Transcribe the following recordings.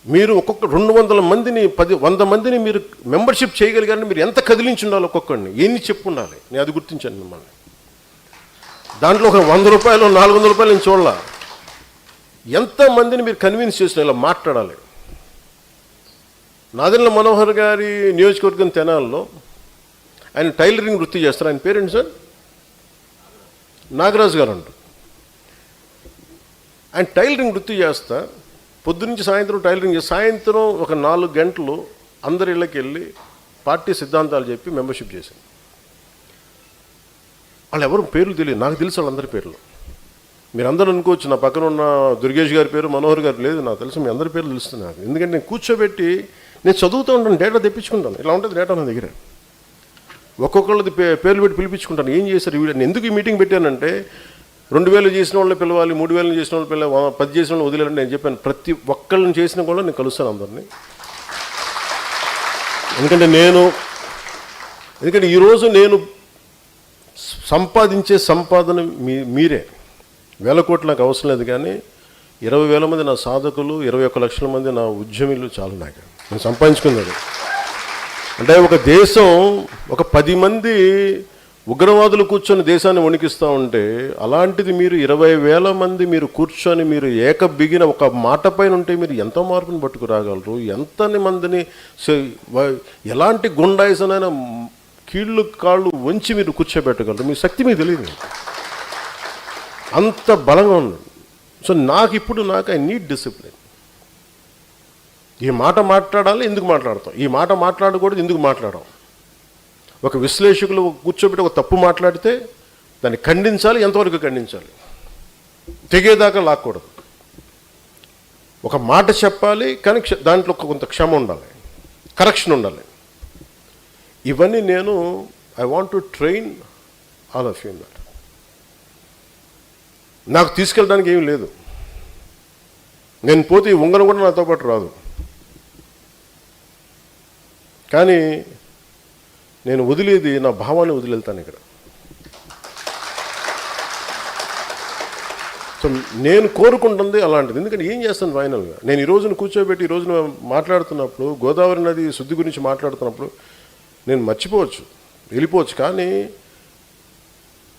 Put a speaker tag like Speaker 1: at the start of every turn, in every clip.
Speaker 1: మీరు ఒక్కొక్క 200 మందిని 100 మందిని మీరు మెంబర్షిప్ చేయగలిగారని మీరు ఎంత కదిలించి ఉండాలి, ఒక్కొక్కడిని ఎన్ని చెప్పు ఉండాలి. నేను అది గుర్తించాను మిమ్మల్ని. దాంట్లో ఒక 100 రూపాయలు 400 రూపాయలు నేను చూడాల. ఎంతమందిని మీరు కన్విన్స్ చేసిన ఇలా మాట్లాడాలి. నాదెండ్ల మనోహర్ గారి నియోజకవర్గం తెనాల్లో ఆయన టైలరింగ్ వృత్తి చేస్తారు. ఆయన పేరేంటి సార్? నాగరాజు గారు అంటారు. ఆయన టైలరింగ్ వృత్తి చేస్తా పొద్దునుంచి సాయంత్రం టైలరింగ్ చేసి సాయంత్రం ఒక 4 గంటలు అందరి ఇళ్ళకి వెళ్ళి పార్టీ సిద్ధాంతాలు చెప్పి మెంబర్షిప్ చేశాను. వాళ్ళు ఎవరు పేర్లు తెలియదు, నాకు తెలుసు వాళ్ళందరి పేర్లు. మీరు అందరూ అనుకోవచ్చు నా పక్కన ఉన్న దుర్గేష్ గారి పేరు, మనోహర్ గారు లేదు, నాకు తెలుసు. మీ అందరి పేర్లు తెలుస్తుంది నాకు. ఎందుకంటే నేను కూర్చోబెట్టి నేను చదువుతూ ఉంటాను, డేటా తెప్పించుకుంటాను. ఇలా ఉంటుంది డేటా నా దగ్గర. ఒక్కొక్కళ్ళది పేర్లు పెట్టి పిలిపించుకుంటాను. ఏం చేశారు నేను ఎందుకు ఈ మీటింగ్ పెట్టానంటే 2000 చేసిన వాళ్ళని పిలవాలి, 3000 చేసిన వాళ్ళు పిలవాలి, 10 చేసిన వాళ్ళు వదిలేయాలని నేను చెప్పాను. ప్రతి ఒక్కళ్ళని చేసిన కూడా నేను కలుస్తాను అందరినీ. ఎందుకంటే ఈరోజు నేను సంపాదించే సంపాదన మీరే. 1000 కోట్లు నాకు అవసరం లేదు, కానీ 20,000 మంది నా సాధకులు, 21 లక్షల మంది నా ఉద్యమీలు చాలు నాకు. నేను సంపాదించుకున్నది అంటే ఒక దేశం ఒక 10 మంది ఉగ్రవాదులు కూర్చొని దేశాన్ని వణికిస్తూ ఉంటే, అలాంటిది మీరు 20,000 మంది మీరు కూర్చొని మీరు బిగిన ఒక మాట పైన ఉంటే మీరు ఎంత మార్పుని పట్టుకురాగలరు? ఎంతని మందిని ఎలాంటి గుండాయిసనైనా కీళ్ళు కాళ్ళు వంచి మీరు కూర్చోబెట్టగలరు? మీ శక్తి మీకు తెలియదు, అంత బలంగా ఉంది. సో నాకు ఐ నీడ్ డిసిప్లిన్. ఈ మాట మాట్లాడాలి, ఎందుకు మాట్లాడతాం? ఈ మాట మాట్లాడకూడదు, ఎందుకు మాట్లాడడం? ఒక విశ్లేషకులు కూర్చోబెట్టి ఒక తప్పు మాట్లాడితే దాన్ని ఖండించాలి. ఎంతవరకు ఖండించాలి? తెగేదాకా లాక్కూడదు. ఒక మాట చెప్పాలి, కానీ దాంట్లో కొంత క్షమ ఉండాలి, కరెక్షన్ ఉండాలి. ఇవన్నీ నేను I want to train all of you that. నాకు తీసుకెళ్ళడానికి ఏమీ లేదు. నేను పోతే ఈ ఉంగరం కూడా నాతో పాటు రాదు. కానీ నేను వదిలేది నా భావాన్ని వదిలేళ్తాను ఇక్కడ. సో నేను కోరుకుంటుంది అలాంటిది. ఎందుకంటే ఏం చేస్తాను ఫైనల్గా నేను ఈ రోజున కూర్చోబెట్టి ఈ రోజున మాట్లాడుతున్నప్పుడు, గోదావరి నది శుద్ధి గురించి మాట్లాడుతున్నప్పుడు నేను మర్చిపోవచ్చు, వెళ్ళిపోవచ్చు. కానీ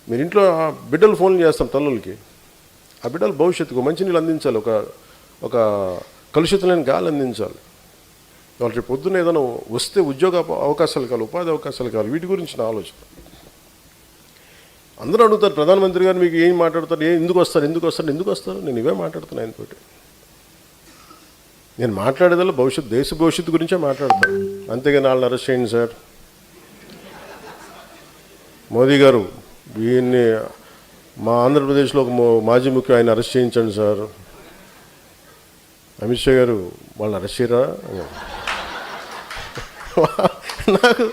Speaker 1: మీరు ఇంట్లో బిడ్డలు ఫోన్లు చేస్తాం తల్లులకి. ఆ బిడ్డలు భవిష్యత్తుకు మంచినీళ్ళు అందించాలి, ఒక కలుషితం లేని గాలి అందించాలి. వాళ్ళకి పొద్దున్న ఏదైనా వస్తే ఉద్యోగ అవకాశాలు కావాలి, ఉపాధి అవకాశాలు కావాలి. వీటి గురించి నా ఆలోచన. అందరూ అడుగుతారు ప్రధానమంత్రి గారు మీకు ఏం మాట్లాడతారు, ఎందుకు వస్తారు? నేను ఇవే మాట్లాడుతున్నాను ఆయనతోటి. నేను మాట్లాడేదల్లా దేశ భవిష్యత్తు గురించే మాట్లాడతాను. అంతేగాని వాళ్ళని అరెస్ట్ చేయండి సార్, మోదీ గారు వీన్ని మా ఆంధ్రప్రదేశ్లో ఒక మాజీ ముఖ్య ఆయన అరెస్ట్ చేయించండి సార్, అమిత్ షా గారు వాళ్ళని అరెస్ట్ చేయరా? నాకు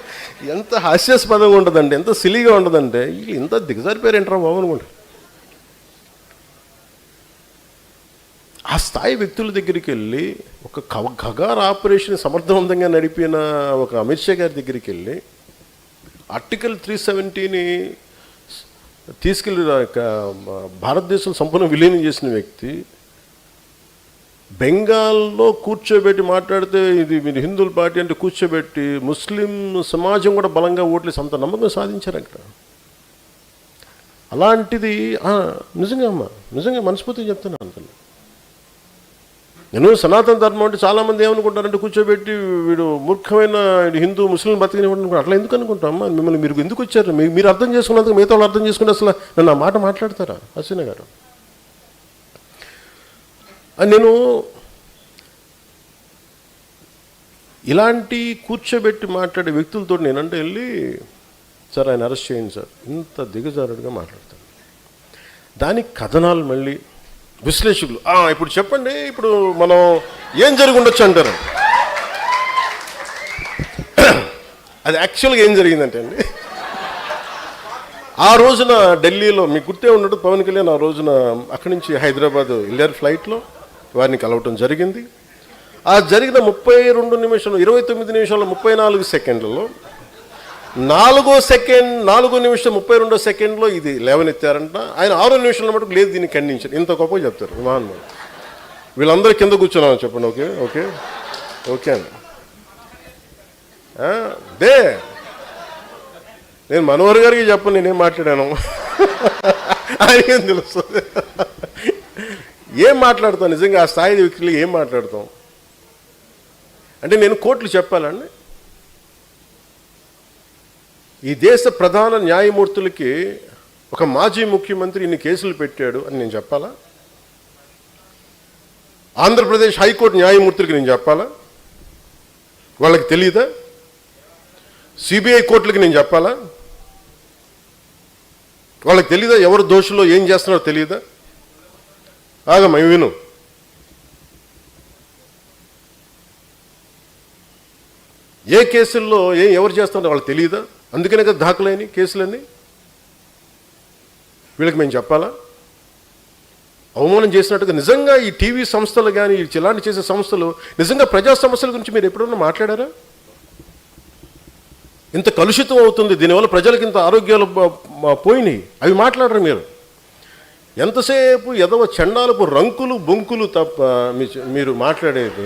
Speaker 1: ఎంత హాస్యాస్పదంగా ఉంటుందంటే, ఎంత సిలీగా ఉంటుందంటే, వీళ్ళు ఇంత దిగజారిపోయారేంట్రా బాబు అనుకుంటా. ఆ స్థాయి వ్యక్తుల దగ్గరికి వెళ్ళి ఒక ఖగార్ ఆపరేషన్ సమర్థవంతంగా నడిపిన ఒక అమిత్ షా గారి దగ్గరికి వెళ్ళి ఆర్టికల్ 370ని తీసుకెళ్ళి భారతదేశం సంపూర్ణ విలీనం చేసిన వ్యక్తి బెంగాల్లో కూర్చోబెట్టి మాట్లాడితే ఇది మీరు హిందువుల పార్టీ అంటే కూర్చోబెట్టి ముస్లిం సమాజం కూడా బలంగా ఓట్లేసి అంత నమ్మకం సాధించారు అక్కడ. అలాంటిది నిజంగా మనస్ఫూర్తిగా చెప్తున్నాను. అంతలో నేను సనాతన ధర్మం అంటే చాలామంది ఏమనుకుంటారంటే కూర్చోబెట్టి వీడు మూర్ఖమైన హిందూ ముస్లిం బతికినప్పుడు. అట్లా ఎందుకు అనుకుంటామా? మిమ్మల్ని మీరు ఎందుకు వచ్చారు? మీరు అర్థం చేసుకున్నందుకు మిగతా వాళ్ళు అర్థం చేసుకుంటే అసలు నన్ను ఆ మాట మాట్లాడతారా హసీనా గారు? నేను ఇలాంటి కూర్చోబెట్టి మాట్లాడే వ్యక్తులతో నేనంటే వెళ్ళి సార్ ఆయన అరెస్ట్ చేయండి సార్, ఇంత దిగజారుడుగా మాట్లాడతాను. దానికి కథనాలు మళ్ళీ విశ్లేషకులు ఇప్పుడు చెప్పండి, ఇప్పుడు మనం ఏం జరిగి ఉండొచ్చు అంటారు. అది యాక్చువల్గా ఏం జరిగిందంటే అండి, ఆ రోజున ఢిల్లీలో మీకు గుర్తే ఉన్నట్టు పవన్ కళ్యాణ్ ఆ రోజున అక్కడి నుంచి హైదరాబాద్ వెళ్ళారు ఫ్లైట్లో. వారిని కలవటం జరిగింది. ఆ జరిగిన 32 నిమిషాలు 29 నిమిషాల 34 సెకండ్లలో 4 నిమిషం 32 సెకండ్లో ఇది లేవనెత్తారంట. ఆయన 6 నిమిషాల మటుకు లేదు దీన్ని ఖండించారు. ఇంత గొప్పగా చెప్తారు మహానుభావుడు. వీళ్ళందరూ కింద కూర్చున్నామని చెప్పండి. ఓకే ఓకే ఓకే అండి. దే నేను మనోహర్ గారికి చెప్పను నేనేం మాట్లాడాను. ఆయనకేం తెలుస్తుంది. ఏం మాట్లాడతాం నిజంగా ఆ స్థాయి వ్యక్తులు ఏం మాట్లాడతాం అంటే నేను కోర్టులు చెప్పాలండి. ఈ దేశ ప్రధాన న్యాయమూర్తులకి ఒక మాజీ ముఖ్యమంత్రి ఇన్ని కేసులు పెట్టాడు అని నేను చెప్పాలా? ఆంధ్రప్రదేశ్ హైకోర్టు న్యాయమూర్తులకి నేను చెప్పాలా? వాళ్ళకి తెలియదా? సిబిఐ కోర్టులకి నేను చెప్పాలా? వాళ్ళకి తెలియదా? ఎవరు దోషులో ఏం చేస్తున్నారో తెలియదా? ఆగమ్మ విను. ఏ కేసుల్లో ఎవరు చేస్తున్నారో వాళ్ళకి తెలియదా? అందుకనే కదా దాఖలైన కేసులన్నీ. వీళ్ళకి మేము చెప్పాలా? అవమానం చేసినట్టుగా నిజంగా ఈ టీవీ సంస్థలు కానీ ఇలాంటి చేసే సంస్థలు నిజంగా ప్రజా సమస్యల గురించి మీరు ఎప్పుడన్నా మాట్లాడారా? ఇంత కలుషితం అవుతుంది, దీనివల్ల ప్రజలకు ఇంత ఆరోగ్యాలు పోయినాయి, అవి మాట్లాడరు మీరు. ఎంతసేపు ఎదవ చండాలపు రంకులు బొంకులు తప్ప మీరు మాట్లాడేది.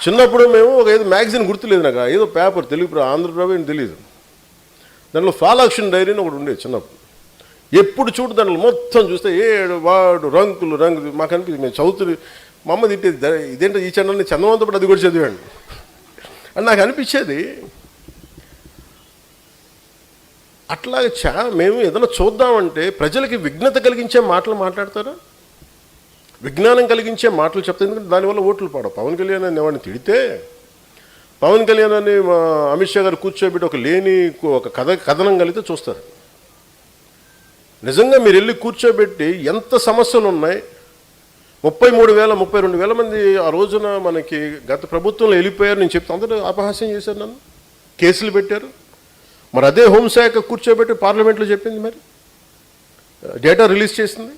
Speaker 1: చిన్నప్పుడు మేము ఒక ఏదో మ్యాగజైన్ గుర్తులేదు నాకు, ఏదో పేపర్ తెలుగు ఆంధ్రప్రభ అని తెలియదు, దాంట్లో ఫాలాక్షన్ డైరీ అని ఒకటి ఉండేది చిన్నప్పుడు. ఎప్పుడు చూడు దాంట్లో మొత్తం చూస్తే ఏడు వాడు రంకులు రంగులు మాకు అనిపించింది. మేము చదువుతుంది మా అమ్మ తిట్టేది, ఇదేంటో ఈ ఛానల్ని చందమంతో పాటు అది కూడా చదివాడు అని నాకు అనిపించేది. అట్లాగే మేము ఏదైనా చూద్దామంటే ప్రజలకి విఘ్నత కలిగించే మాటలు మాట్లాడతారా? విజ్ఞానం కలిగించే మాటలు చెప్తారు. ఎందుకంటే దానివల్ల ఓట్లు పడవు. పవన్ కళ్యాణ్ అని ఎవరిని తిడితే, పవన్ కళ్యాణ్ అని అమిత్ షా గారు కూర్చోబెట్టి ఒక లేని ఒక కథనం కలిగితే చూస్తారు. నిజంగా మీరు వెళ్ళి కూర్చోబెట్టి ఎంత సమస్యలు ఉన్నాయి, 33,000 32,000 మంది ఆ రోజున మనకి గత ప్రభుత్వంలో వెళ్ళిపోయారు నేను చెప్తే అందరూ అపహాస్యం చేశారు, నన్ను కేసులు పెట్టారు. మరి అదే హోంశాఖ కూర్చోబెట్టి పార్లమెంట్లో చెప్పింది, మరి డేటా రిలీజ్ చేసింది.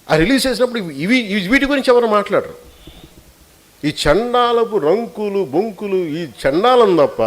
Speaker 1: ఆ రిలీజ్ చేసినప్పుడు వీటి గురించి ఎవరు మాట్లాడరు. ఈ చండాలపు రంకులు బొంకులు ఈ చండాలం తప్ప